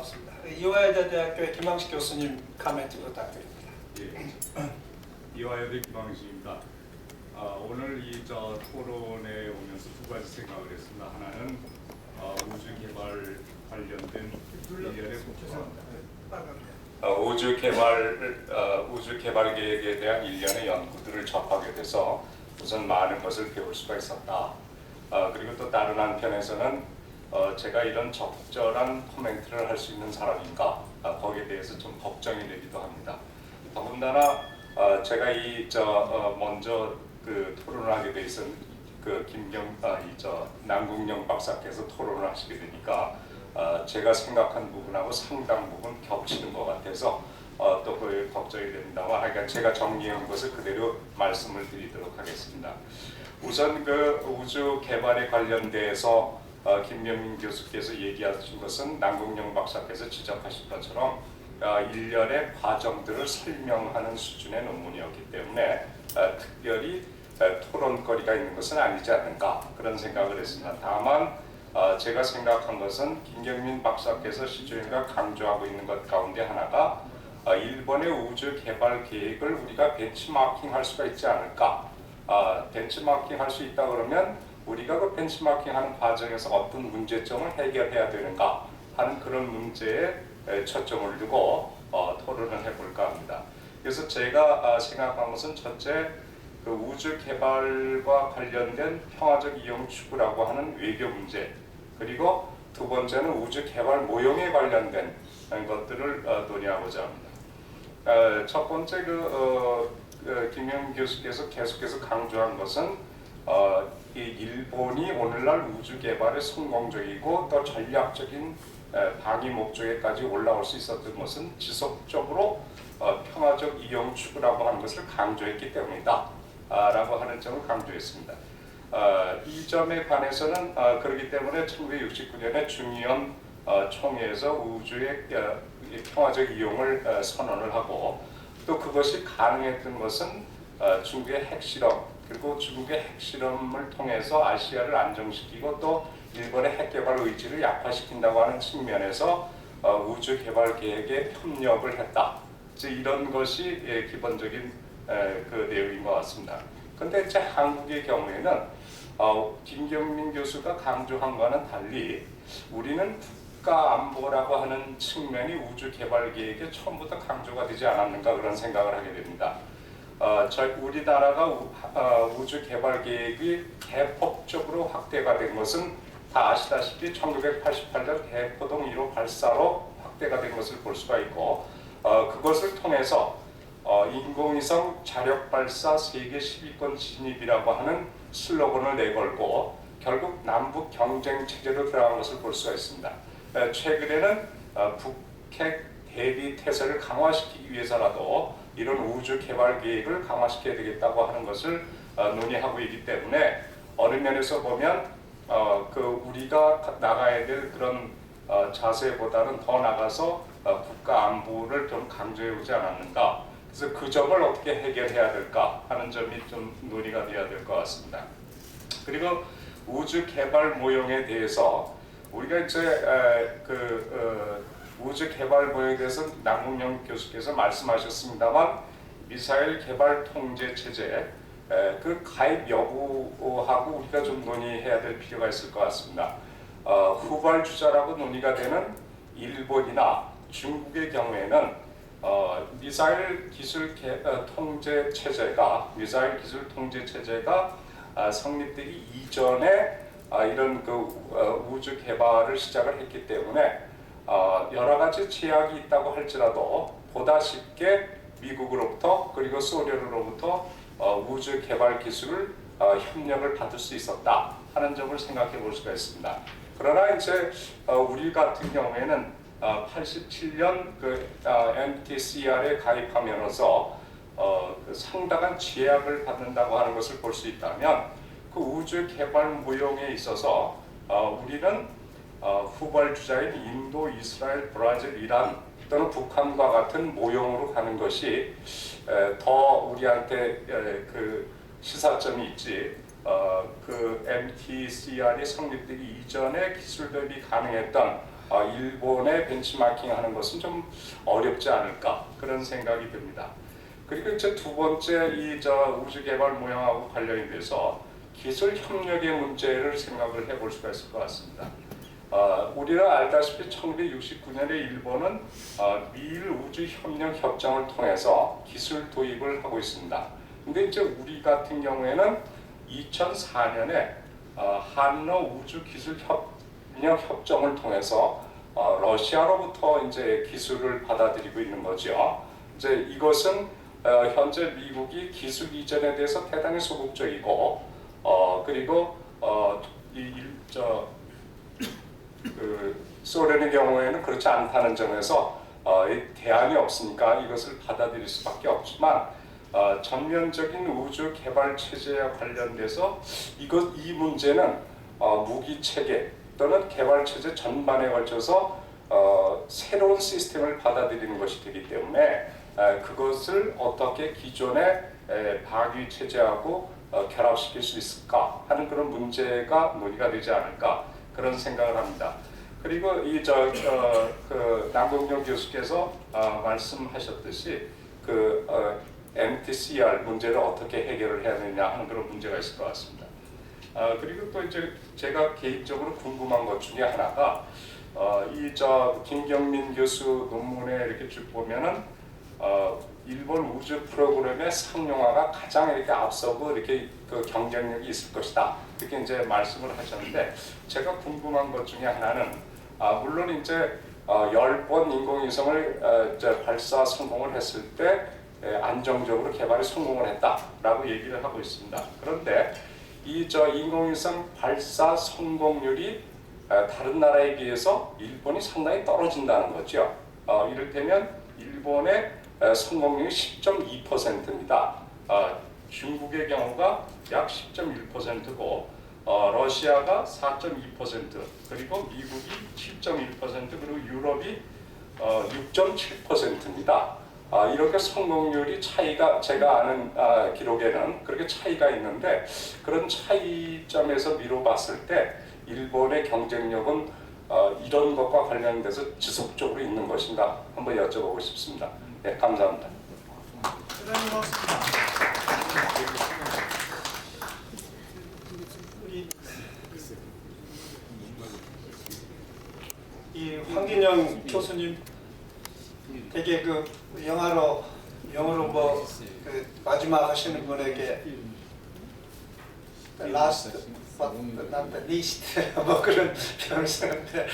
반갑습니다. 이화여자대학교의 김항식 교수님 코멘트 부탁드립니다. 예, 이화여대 김항식입니다. 오늘 이 토론에 오면서 두 가지 생각을 했습니다. 하나는 우주 개발 관련된 일련의 우주 개발 계획에 대한 일련의 연구들을 접하게 돼서 우선 많은 것을 배울 수가 있었다. 그리고 또 다른 한편에서는 제가 이런 적절한 코멘트를 할 수 있는 사람인가, 거기에 대해서 좀 걱정이 되기도 합니다. 더군다나 제가 먼저 토론을 하게 돼 있은 남궁영 박사께서 토론을 하시게 되니까 제가 생각한 부분하고 상당 부분 겹치는 것 같아서 또 그에 걱정이 됩니다만, 하여간 제가 정리한 것을 그대로 말씀을 드리도록 하겠습니다. 우선 우주 개발에 관련돼서 김명민 교수께서 얘기하신 것은 남궁영 박사께서 지적하신 것처럼 일련의 과정들을 설명하는 수준의 논문이었기 때문에 특별히 토론거리가 있는 것은 아니지 않는가, 그런 생각을 했습니다. 다만 제가 생각한 것은 김경민 박사께서 시조인가 강조하고 있는 것 가운데 하나가 일본의 우주 개발 계획을 우리가 벤치마킹 할 수가 있지 않을까. 벤치마킹 할 수 있다 그러면 우리가 그 벤치마킹 하는 과정에서 어떤 문제점을 해결해야 되는가 하는 그런 문제에 초점을 두고 토론을 해볼까 합니다. 그래서 제가 생각한 것은 첫째, 우주 개발과 관련된 평화적 이용 추구라고 하는 외교 문제, 그리고 두 번째는 우주 개발 모형에 관련된 것들을 논의하고자 합니다. 첫 번째 김영 교수께서 계속해서 강조한 것은 이 일본이 오늘날 우주 개발에 성공적이고 또 전략적인 방위 목적에까지 올라올 수 있었던 것은 지속적으로 평화적 이용 추구라고 하는 것을 강조했기 때문이다 라고 하는 점을 강조했습니다. 이 점에 관해서는 그렇기 때문에 1969년에 중의원 총회에서 우주의 평화적 이용을 선언을 하고, 또 그것이 가능했던 것은 중국의 핵실험, 그리고 중국의 핵실험을 통해서 아시아를 안정시키고 또 일본의 핵개발 의지를 약화시킨다고 하는 측면에서 우주 개발 계획에 협력을 했다. 이런 것이 기본적인 그 내용인 것 같습니다. 그런데 이제 한국의 경우에는 김경민 교수가 강조한 것과는 달리 우리는 국가 안보라고 하는 측면이 우주 개발 계획에 처음부터 강조가 되지 않았는가, 그런 생각을 하게 됩니다. 우리나라가 우주 개발 계획이 대폭적으로 확대가 된 것은 다 아시다시피 1988년 대포동 1호 발사로 확대가 된 것을 볼 수가 있고, 그것을 통해서 인공위성 자력 발사 세계 10위권 진입이라고 하는 슬로건을 내걸고 결국 남북 경쟁 체제로 들어간 것을 볼 수가 있습니다. 최근에는 북핵 대비 태세를 강화시키기 위해서라도 이런 우주 개발 계획을 강화시켜야 되겠다고 하는 것을 논의하고 있기 때문에, 어느 면에서 보면 우리가 나가야 될 그런 자세보다는 더 나가서 국가 안보를 좀 강조해 오지 않았는가. 그래서 그 점을 어떻게 해결해야 될까 하는 점이 좀 논의가 되어야 될 것 같습니다. 그리고 우주 개발 모형에 대해서 우리가 이제 우주 개발 모형에 대해서 남궁영 교수께서 말씀하셨습니다만, 미사일 개발 통제 체제 그 가입 여부하고 우리가 좀 논의해야 될 필요가 있을 것 같습니다. 후발주자라고 논의가 되는 일본이나 중국의 경우에는 미사일 기술 통제 체제가 성립되기 이전에 이런 우주 개발을 시작을 했기 때문에 여러 가지 제약이 있다고 할지라도 보다 쉽게 미국으로부터 그리고 소련으로부터 우주 개발 기술을 협력을 받을 수 있었다 하는 점을 생각해 볼 수가 있습니다. 그러나 이제 우리 같은 경우에는 87년 MTCR에 가입하면서 상당한 제약을 받는다고 하는 것을 볼 수 있다면, 그 우주 개발 모형에 있어서 우리는 후발주자인 인도, 이스라엘, 브라질, 이란 또는 북한과 같은 모형으로 가는 것이 더 우리한테 그 시사점이 있지, 그 MTCR이 성립되기 이전에 기술 대비 가능했던 일본에 벤치마킹하는 것은 좀 어렵지 않을까 그런 생각이 듭니다. 그리고 이제 두 번째 이 우주 개발 모형하고 관련이 돼서 기술 협력의 문제를 생각을 해볼 수가 있을 것 같습니다. 우리가 알다시피 1969년에 일본은 미일 우주 협력 협정을 통해서 기술 도입을 하고 있습니다. 근데 이제 우리 같은 경우에는 2004년에 한러 우주 기술 협력 협정을 통해서 러시아로부터 이제 기술을 받아들이고 있는 거죠. 이제 이것은 현재 미국이 기술 이전에 대해서 대단히 소극적이고 그리고 소련의 경우에는 그렇지 않다는 점에서 대안이 없으니까 이것을 받아들일 수밖에 없지만 전면적인 우주 개발 체제와 관련돼서 이 문제는 무기 체계 또는 개발 체제 전반에 걸쳐서 새로운 시스템을 받아들이는 것이 되기 때문에 그것을 어떻게 기존의 방위 체제하고 결합시킬 수 있을까 하는 그런 문제가 논의가 되지 않을까 그런 생각을 합니다. 그리고 남궁영 교수께서 말씀하셨듯이 MTCR 문제를 어떻게 해결을 해야 되냐 하는 그런 문제가 있을 것 같습니다. 그리고 또 이제 제가 개인적으로 궁금한 것 중에 하나가 김경민 교수 논문에 이렇게 쭉 보면은 일본 우주 프로그램의 상용화가 가장 이렇게 앞서고 이렇게 그 경쟁력이 있을 것이다 이렇게 이제 말씀을 하셨는데 제가 궁금한 것 중에 하나는 물론 이제 10번 인공위성을 이제 발사 성공을 했을 때 안정적으로 개발에 성공을 했다라고 얘기를 하고 있습니다. 그런데 이 인공위성 발사 성공률이 다른 나라에 비해서 일본이 상당히 떨어진다는 거죠. 이를테면 일본의 성공률이 10.2%입니다. 중국의 경우가 약 10.1%고 러시아가 4.2% 그리고 미국이 7.1% 그리고 유럽이 6.7%입니다. 이렇게 성공률이 차이가 제가 아는 기록에는 그렇게 차이가 있는데 그런 차이점에서 미뤄봤을 때 일본의 경쟁력은 이런 것과 관련돼서 지속적으로 있는 것인가 한번 여쭤보고 싶습니다. 네, 감사합니다. 대단히 고맙습니다. 이 황진영 교수님 되게 영어로 마지막 하시는 분에게 last but not the least 그런 표현을 쓰는데